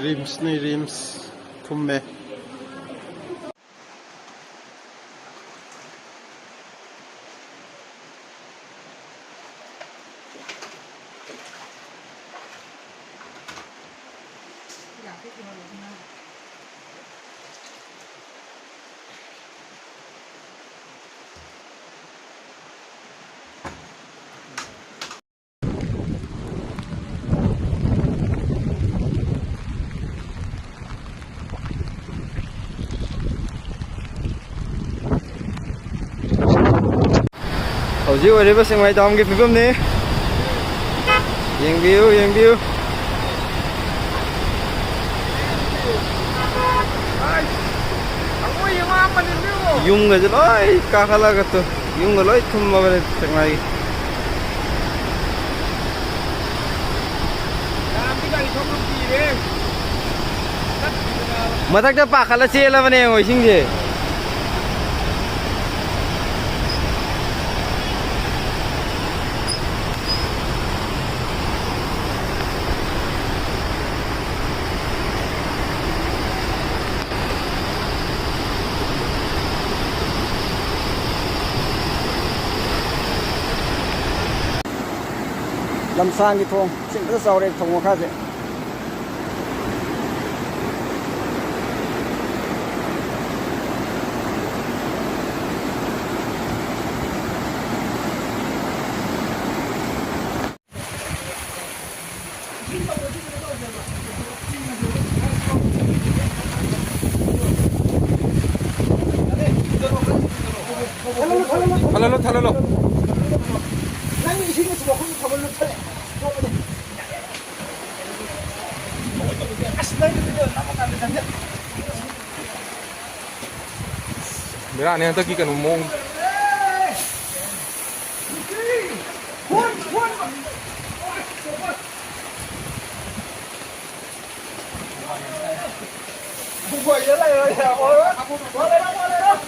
rims ni rims kumme hꯧꯖꯤꯛ ꯑꯣꯏꯔꯤꯕ ꯁꯦꯡꯃꯥꯏ ꯗꯥꯝꯒꯤ ꯐꯤꯕꯝꯅꯤ ꯌꯦꯡꯕꯤꯌꯨ ꯌꯦꯡꯕꯤꯌꯨ ꯌꯨꯝꯒꯁꯦ ꯂꯣꯏ ꯀꯥꯈꯠꯂꯒ ꯌꯨꯝꯒ ꯂꯣꯏ ꯊꯨꯝꯃꯕꯅꯤ ꯁꯦꯛꯃꯥꯏꯒꯤ ꯃꯊꯛꯇ ꯄꯥꯈꯠꯂ ꯆꯦꯜꯂꯕꯅꯦ ꯌꯦꯡꯉꯣ ꯏꯁꯤꯡꯁꯦ ꯂꯝꯁꯥꯡꯒꯤ ꯊꯣꯡ ꯏꯁꯤꯡ ꯐꯖꯅ ꯆꯥꯎꯔꯦ ꯊꯣꯡ ꯃꯈꯥꯁꯦ 탈랄로 난 이신이 지금 혼자 가볼로 털 Mira, nih nanti kita ngomong. Buat je lah ya. Boleh dah.